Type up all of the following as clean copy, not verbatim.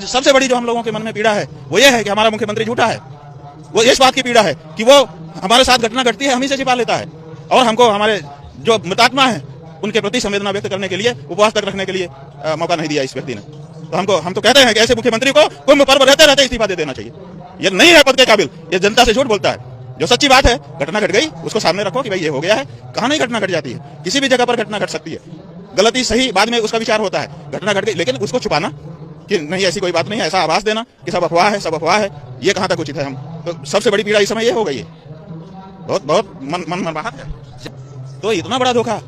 सबसे बड़ी जो हम लोगों के मन में पीड़ा है वो ये है कि हमारा मुख्यमंत्री झूठा है। वो इस बात की पीड़ा है कि वो हमारे साथ घटना घटती है हम ही से छिपा लेता है और हमको हमारे जो मृतात्मा है उनके प्रति संवेदना व्यक्त करने के लिए, उपवास तक रखने के लिए मौका नहीं दिया इस व्यक्ति ने। तो हम तो कहते हैं कि ऐसे मुख्यमंत्री को कुंभ पर्व रहते रहते इस्तीफा दे देना चाहिए। ये नहीं है पद के काबिल, ये जनता से झूठ बोलता है। जो सच्ची बात है, घटना घट गई, उसको सामने रखो कि भाई ये हो गया है। कहाँ नहीं घटना घट जाती है, किसी भी जगह पर घटना घट सकती है। गलती सही बाद में उसका विचार होता है। घटना घट गई, लेकिन उसको छुपाना कि नहीं ऐसी कोई बात नहीं है, ऐसा आभास देना कि सब अफवाह है, सब अफवाह है, ये कहाँ तक उचित है। हम तो सबसे बड़ी पीड़ा इस समय ये हो गई है, बहुत मन बात है। तो इतना बड़ा धोखा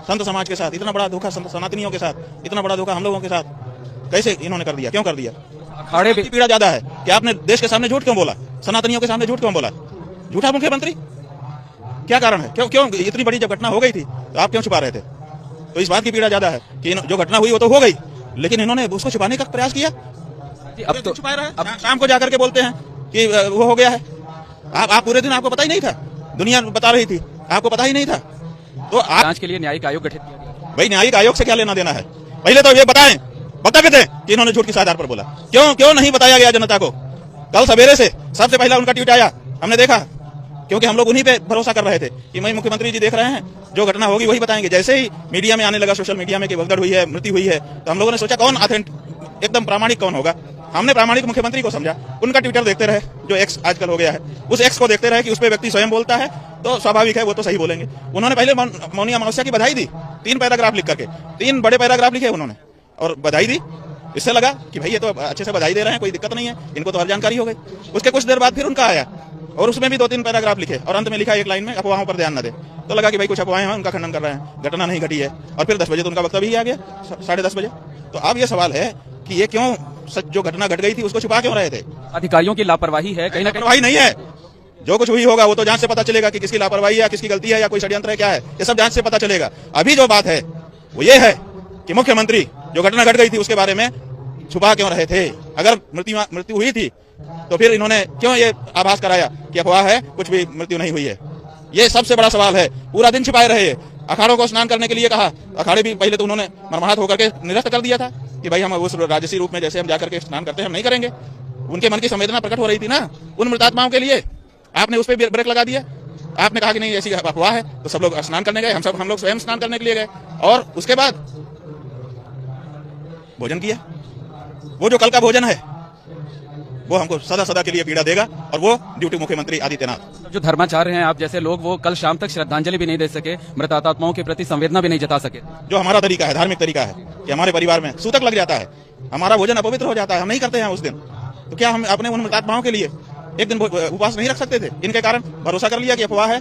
संत समाज के साथ, इतना बड़ा धोखा संत सनातनियों के साथ, इतना बड़ा धोखा हम लोगों के साथ कैसे इन्होंने कर दिया, क्यों कर दिया? अखाड़े की पीड़ा ज्यादा है कि आपने देश के सामने झूठ क्यों बोला, सनातनियों के सामने झूठ क्यों बोला? झूठा मुख्यमंत्री, क्या कारण है? क्यों इतनी बड़ी जब घटना हो गई थी तो आप क्यों छुपा रहे थे? तो इस बात की पीड़ा ज्यादा है कि जो घटना हुई वो तो हो गई, लेकिन इन्होंने उसको छुपाने का प्रयास किया। अब तो छुपा रहा है, शाम को जाकर के बोलते हैं कि वो हो गया है। आप पूरे दिन आपको पता ही नहीं था, दुनिया बता रही थी, आपको पता ही नहीं था। तो आप जांच के लिए न्यायिक आयोग गठित किया गया। भाई न्यायिक आयोग से क्या लेना देना है? पहले तो ये बताएं, बता के थे कि इन्होंने झूठ किस आधार पर बोला, क्यों नहीं बताया गया जनता को? कल सवेरे से सबसे पहला उनका ट्वीट आया, हमने देखा, क्योंकि हम लोग उन्हीं पे भरोसा कर रहे थे कि भाई मुख्यमंत्री जी देख रहे हैं, जो घटना होगी वही बताएंगे। जैसे ही मीडिया में आने लगा, सोशल मीडिया में कि भगदड़ हुई है, मृत्यु हुई है, तो हम लोगों ने सोचा कौन एकदम प्रामाणिक कौन होगा। हमने प्रामाणिक मुख्यमंत्री को समझा। उनका ट्विटर देखते रहे, जो एक्स आजकल हो गया है, उस एक्स को देखते रहे कि उस पर व्यक्ति स्वयं बोलता है तो स्वाभाविक है वो तो सही बोलेंगे। उन्होंने पहले मौनी अमावस्या की बधाई दी, 3 पैराग्राफ लिख करके, 3 बड़े पैराग्राफ लिखे उन्होंने और बधाई दी। इससे लगा कि भाई ये तो अच्छे से बधाई दे रहे हैं, कोई दिक्कत नहीं है, इनको तो हर जानकारी हो गई। उसके कुछ देर बाद फिर उनका आया और उसमें भी 2-3 पैराग्राफ लिखे और अंत में लिखा एक लाइन में, अफवाहों पर ध्यान न दे। तो लगा कि भाई कुछ अफवाहें हैं, उनका खंडन कर रहे हैं, घटना नहीं घटी है। और फिर 10 बजे तो उनका वक्तव्य ही आ गया, 10:30 बजे। तो अब ये सवाल है कि ये क्यों जो घटना घट गई थी उसको छुपा क्यों रहे थे? अधिकारियों की लापरवाही है, कहीं ना कहीं लापरवाही नहीं है। जो कुछ हुई होगा वो तो जांच से पता चलेगा कि किसकी लापरवाही है, किसकी गलती है, या कोई षड्यंत्र है, क्या है, ये सब जांच से पता चलेगा। अभी जो बात है वो ये है कि मुख्यमंत्री जो घटना घट गई थी उसके बारे में छुपा क्यों रहे थे? अगर मृत्यु हुई थी तो फिर इन्होंने क्यों ये आभास कराया कि अफवाह है, कुछ भी मृत्यु नहीं हुई है? ये सबसे बड़ा सवाल है। पूरा दिन छिपाए रहे। अखाड़ों को स्नान करने के लिए कहा, अखाड़े भी पहले तो उन्होंने मरमाहत होकर के निरस्त कर दिया था कि भाई हम उस राजसी रूप में जैसे हम जाकर के स्नान करते हैं हम नहीं करेंगे। उनके मन की संवेदना प्रकट हो रही थी ना उन मृतात्माओं के लिए, आपने उस पर ब्रेक लगा दिया। आपने कहा कि नहीं ऐसी अफवाह है, तो सब लोग स्नान करने गए, हम लोग स्वयं स्नान करने के लिए गए और उसके बाद भोजन किया। वो जो कल का भोजन है वो हमको सदा के लिए पीड़ा देगा और वो ड्यूटी मुख्यमंत्री आदित्यनाथ। जो धर्माचार्य हैं आप जैसे लोग, वो कल शाम तक श्रद्धांजलि भी नहीं दे सके, मृतात्माओं के प्रति संवेदना भी नहीं जता सके। जो हमारा तरीका है, धार्मिक तरीका है कि हमारे परिवार में सूतक लग जाता है, हमारा भोजन अपवित्र हो जाता है, हम नहीं करते हैं उस दिन, तो क्या हम अपने उन मृतात्माओं के लिए एक दिन उपवास नहीं रख सकते थे? इनके कारण भरोसा कर लिया कि अफवाह है।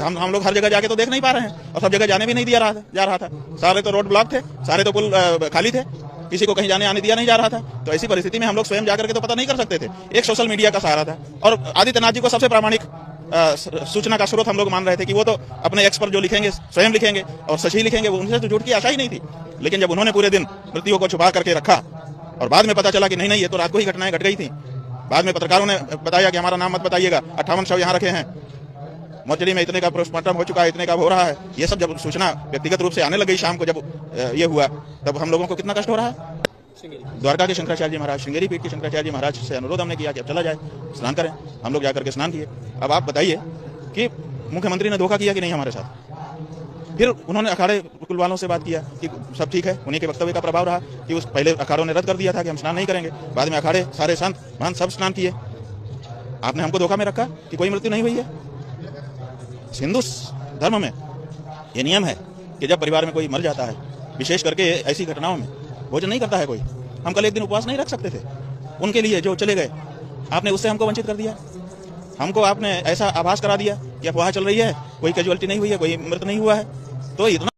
हम लोग हर जगह जाके तो देख नहीं पा रहे हैं और सब जगह जाने भी नहीं दिया जा रहा था। सारे तो रोड ब्लॉक थे, सारे तो पुल खाली थे, किसी को कहीं जाने आने दिया नहीं जा रहा था। तो ऐसी परिस्थिति में हम लोग स्वयं जाकर के तो पता नहीं कर सकते थे। एक सोशल मीडिया का सहारा था और आदित्यनाथ जी को सबसे प्रामाणिक सूचना का स्रोत हम लोग मान रहे थे कि वो तो अपने एक्स पर जो लिखेंगे स्वयं लिखेंगे और सच ही लिखेंगे, उनसे तो झूठ की आशा ही नहीं थी। लेकिन जब उन्होंने पूरे दिन मृत्यु को छुपा करके रखा और बाद में पता चला कि नहीं ये तो रात को ही घटनाएं घट गई थी, बाद में पत्रकारों ने बताया कि हमारा नाम मत बताइएगा, 58 शव यहाँ रखे हैं, मोर्चरी में इतने का पोस्टमार्टम हो चुका है, इतने का हो रहा है। ये सब जब सूचना व्यक्तिगत रूप से आने लगी शाम को, जब ये हुआ तब हम लोगों को कितना कष्ट हो रहा है। द्वारका के शंकराचार्य जी महाराज, श्रृंगेरी पीठ के शंकराचार्य जी महाराज से अनुरोध हमने किया कि अब चला जाए, स्नान करें। हम लोग जाकर के स्नान किए। अब आप बताइए कि मुख्यमंत्री ने धोखा किया कि नहीं हमारे साथ? फिर उन्होंने अखाड़े कुल वालों से बात किया कि सब ठीक है, उन्हीं के वक्तव्य का प्रभाव रहा कि उस पहले अखाड़ों ने रद्द कर दिया था कि हम स्नान नहीं करेंगे, बाद में अखाड़े सारे संत महंत सब स्नान किए। आपने हमको धोखा में रखा कि कोई मृत्यु नहीं हुई है। हिंदू धर्म में ये नियम है कि जब परिवार में कोई मर जाता है, विशेष करके ऐसी घटनाओं में भोजन नहीं करता है कोई। हम कल एक दिन उपवास नहीं रख सकते थे उनके लिए जो चले गए, आपने उससे हमको वंचित कर दिया। हमको आपने ऐसा आभास करा दिया कि अफवाह चल रही है, कोई कैजुअलिटी नहीं हुई है, कोई मृत नहीं हुआ है। तो इतना